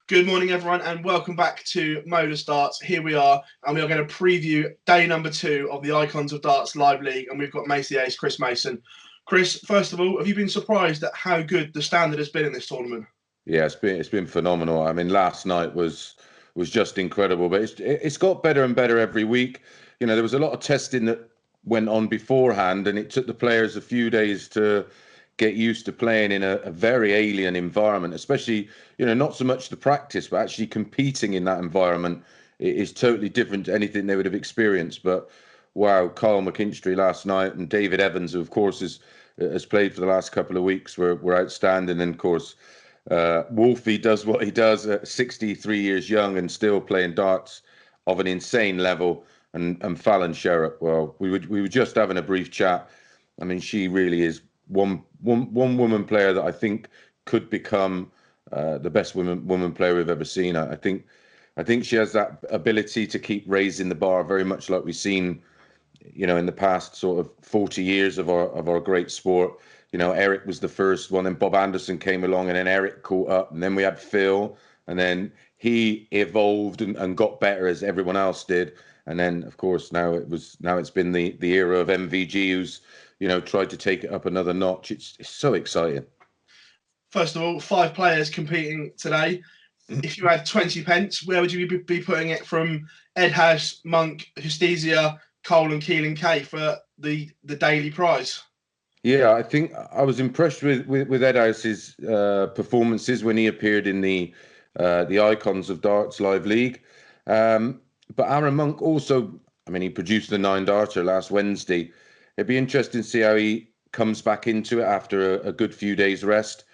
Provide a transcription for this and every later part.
Good morning, everyone, and welcome back to MODUS Darts. Here we are, and we are going to preview day number 2 of the Icons of Darts Live League, and we've got Macy Ace, Chris Mason. Chris, first of all, have you been surprised at how good the standard has been in this tournament? Yeah, it's been phenomenal. I mean, last night was just incredible, but it's got better and better every week. You know, there was a lot of testing that went on beforehand, and it took the players a few days to get used to playing in a very alien environment, especially, you know, not so much the practice, but actually competing in that environment is totally different to anything they would have experienced. But wow, Kyle McKinstry last night and David Evans, who of course has played for the last couple of weeks, were outstanding. And of course, Wolfie does what he does at 63 years young and still playing darts of an insane level. And Fallon Sherritt, well, we were just having a brief chat. I mean, she really is one woman player that I think could become the best woman player we've ever seen. I think she has that ability to keep raising the bar, very much like we've seen, you know, in the past sort of 40 years of our great sport. You know, Eric was the first one, then Bob Anderson came along, and then Eric caught up, and then we had Phill, and then he evolved and got better as everyone else did. And then, of course, now it's been the era of MVG, who's, you know, tried to take it up another notch. It's so exciting. First of all, 5 players competing today. If you had 20 pence, where would you be putting it from Ed House, Monk, Justicia, Cole and Keelan Kay for the daily prize? Yeah, I think I was impressed with Ed House's performances when he appeared in the Icons of Darts Live League. But Aaron Monk also, I mean, he produced the 9-darter last Wednesday. It'd be interesting to see how he comes back into it after a good few days rest.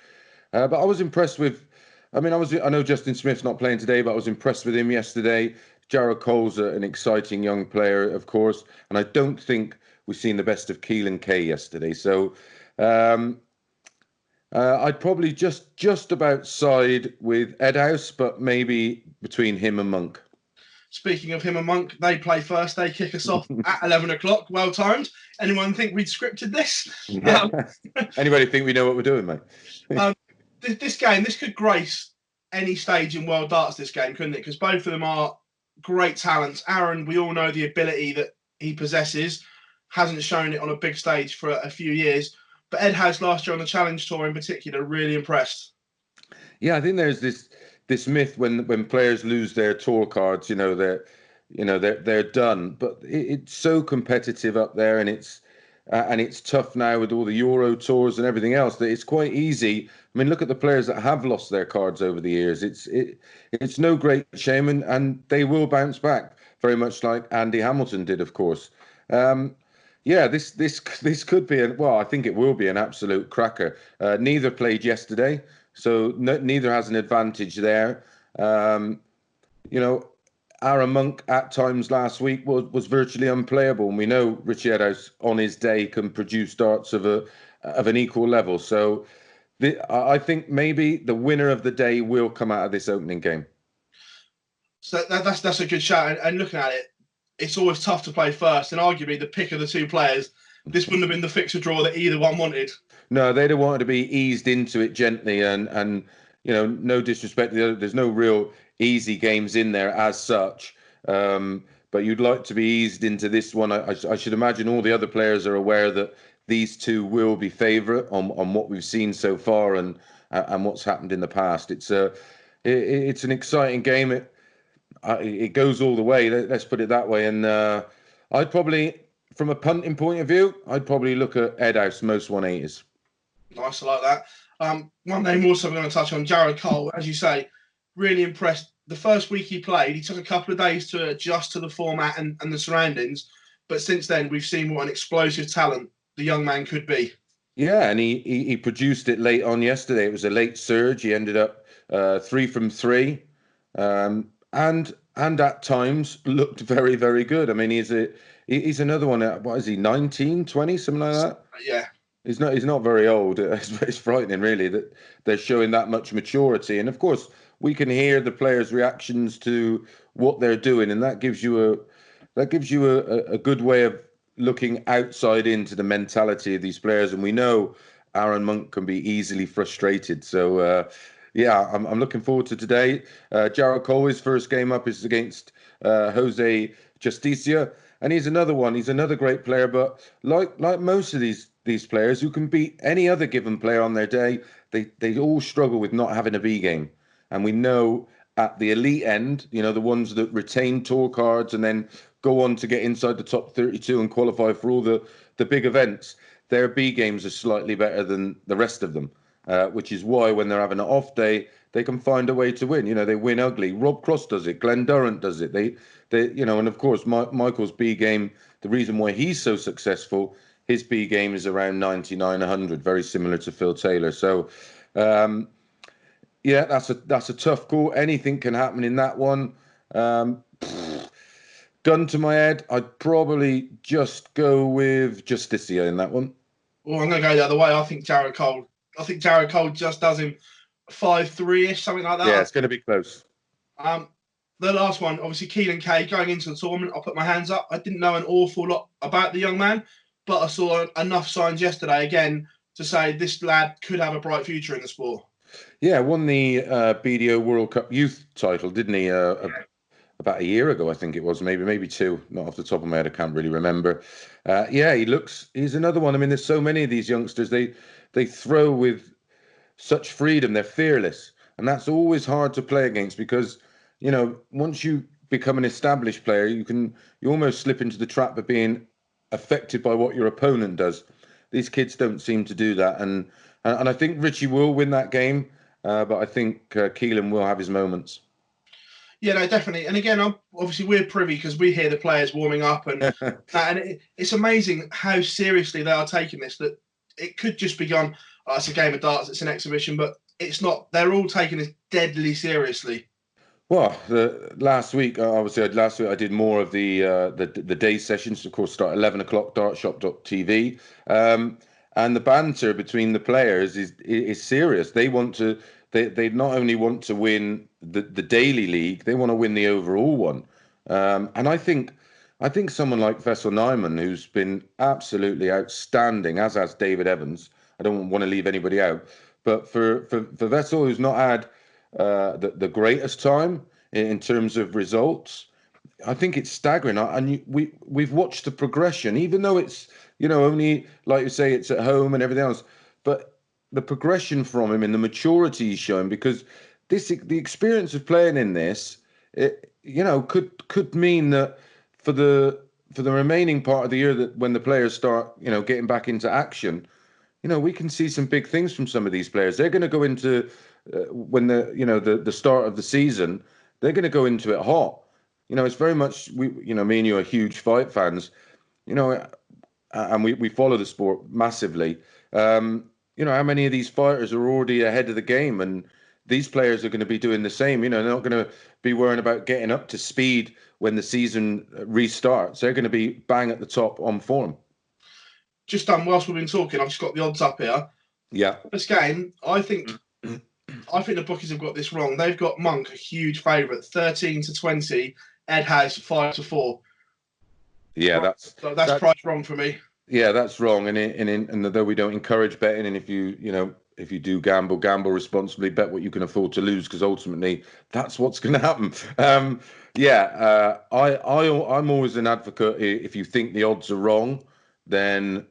But I was impressed with, I know Justin Smith's not playing today, but I was impressed with him yesterday. Jarrod Cole's an exciting young player, of course, and I don't think we've seen the best of Keelan Kay yesterday. So I'd probably just about side with Ed House, but maybe between him and Monk. Speaking of him and Monk, they play first. They kick us off at 11 o'clock. Well timed. Anyone think we'd scripted this? Yeah. Anybody think we know what we're doing, mate? This game, this could grace any stage in World Darts, this game, couldn't it? Because both of them are great talents. Aaron, we all know the ability that he possesses, hasn't shown it on a big stage for a few years. But Ed House last year on the Challenge Tour in particular, really impressed. Yeah, I think there's this myth when players lose their tour cards, they're done. But it's so competitive up there, and it's tough now with all the Euro tours and everything else that it's quite easy. I mean, look at the players that have lost their cards over the years. It's no great shame, and they will bounce back, very much like Andy Hamilton did, of course. Yeah, this could be I think it will be an absolute cracker. Neither played yesterday, so neither has an advantage there. Aaron Monk at times last week was virtually unplayable, and we know Richie Eddowes on his day can produce darts of an equal level. So I think maybe the winner of the day will come out of this opening game. So that's a good shout. And looking at it, it's always tough to play first, and arguably the pick of the 2 players, this wouldn't have been the fixture draw that either one wanted. No, they'd have wanted to be eased into it gently, and you know, no disrespect to the other, there's no real easy games in there as such. But you'd like to be eased into this one. I should imagine all the other players are aware that these 2 will be favourite on what we've seen so far and what's happened in the past. It's an exciting game. It goes all the way. Let's put it that way. And I'd probably, from a punting point of view, I'd probably look at Ed House most 180s. Nice, I like that. One name also we're going to touch on, Jarrod Cole, as you say, really impressed. The first week he played, he took a couple of days to adjust to the format and the surroundings. But since then, we've seen what an explosive talent the young man could be. Yeah, and he produced it late on yesterday. It was a late surge. He ended up 3 from 3. And at times looked very, very good. I mean, he's another one. What is he, 19, 20, something like that? Yeah. He's not very old. It's frightening, really, that they're showing that much maturity. And of course, we can hear the players' reactions to what they're doing, and that gives you a good way of looking outside into the mentality of these players. And we know Aaron Monk can be easily frustrated. So Yeah, I'm looking forward to today. Jarrod Cole, his first game up is against Jose Justicia, and he's another one. He's another great player, but like most of these players who can beat any other given player on their day, they all struggle with not having a B game. And we know at the elite end, the ones that retain tour cards and then go on to get inside the top 32 and qualify for all the big events, their B games are slightly better than the rest of them. Which is why when they're having an off day, they can find a way to win. They win ugly. Rob Cross does it. Glenn Durrant does it. And of course, Michael's B game, the reason why he's so successful, his B game is around 99, 100, very similar to Phill Taylor. So, yeah, that's a tough call. Anything can happen in that one. Gun to my head, I'd probably just go with Justicia in that one. Well, I'm going to go the other way. I think Jarrod Cole just does him 5-3-ish, something like that. Yeah, it's going to be close. The last one, obviously, Keelan Kay, going into the tournament, I'll put my hands up. I didn't know an awful lot about the young man, but I saw enough signs yesterday, again, to say this lad could have a bright future in the sport. Yeah, won the BDO World Cup Youth title, didn't he? About a year ago, I think it was, maybe two. Not off the top of my head, I can't really remember. Yeah, he's another one. I mean, there's so many of these youngsters. They throw with such freedom. They're fearless, and that's always hard to play against because once you become an established player, you almost slip into the trap of being affected by what your opponent does. These kids don't seem to do that, and I think Richie will win that game, but I think Keelan will have his moments. Yeah, no, definitely. And again, obviously we're privy because we hear the players warming up, and it's amazing how seriously they are taking this. That it could just be gone, oh, it's a game of darts, it's an exhibition, but it's not. They're all taking this deadly seriously. Well, last week I did more of the day sessions. Of course, start at 11 o'clock, dartshop.tv. And the banter between the players is serious. They want to. They not only want to win the daily league, they want to win the overall one. And I think someone like Vessel Nyman, who's been absolutely outstanding, as has David Evans. I don't want to leave anybody out, but for Vessel, who's not had the greatest time in terms of results, I think it's staggering. And we've watched the progression, even though it's only, like you say, it's at home and everything else, but the progression from him and the maturity he's showing, because the experience of playing in this, could mean that for the remaining part of the year, that when the players start getting back into action, we can see some big things from some of these players. They're going to go into when the start of the season, they're going to go into it hot. It's very much me and you are huge fight fans, and we follow the sport massively. How many of these fighters are already ahead of the game, and these players are going to be doing the same. They're not going to be worrying about getting up to speed when the season restarts. They're going to be bang at the top on form. Just whilst we've been talking, I've just got the odds up here. Yeah. This game, I think the bookies have got this wrong. They've got Monk a huge favourite, 13-20. Ed has 5-4. Yeah, that's priced wrong for me. Yeah, that's wrong. And though we don't encourage betting, and if you do gamble responsibly, bet what you can afford to lose, because ultimately that's what's going to happen. I'm always an advocate. If you think the odds are wrong, then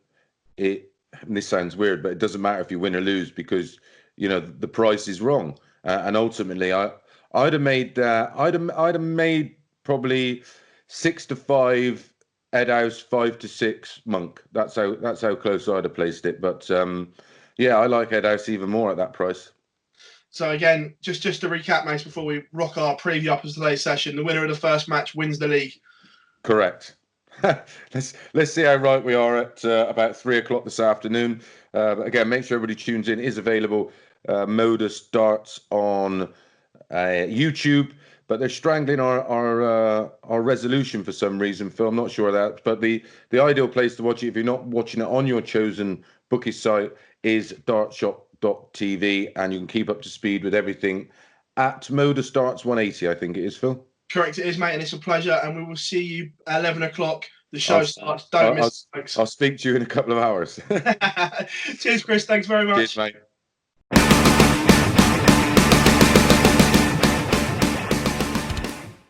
and this sounds weird, but it doesn't matter if you win or lose, because the price is wrong. And ultimately, I'd have made probably 6-5. Ed House 5-6, Monk. That's how close I'd have placed it. But I like Ed House even more at that price. So again, just to recap, mates, before we rock our preview up as today's session, the winner of the first match wins the league. Correct. Let's see how right we are at about 3 o'clock this afternoon. But again, make sure everybody tunes in. It is available. Modus Darts on YouTube. But they're strangling our resolution for some reason, Phil. I'm not sure of that. But the ideal place to watch it, if you're not watching it on your chosen bookie site, is dartshop.tv, and you can keep up to speed with everything at Modus Darts 180, I think it is, Phil. Correct, it is, mate, and it's a pleasure. And we will see you at 11 o'clock. The show starts. Don't miss it, folks. I'll speak to you in a couple of hours. Cheers, Chris. Thanks very much. Cheers, mate.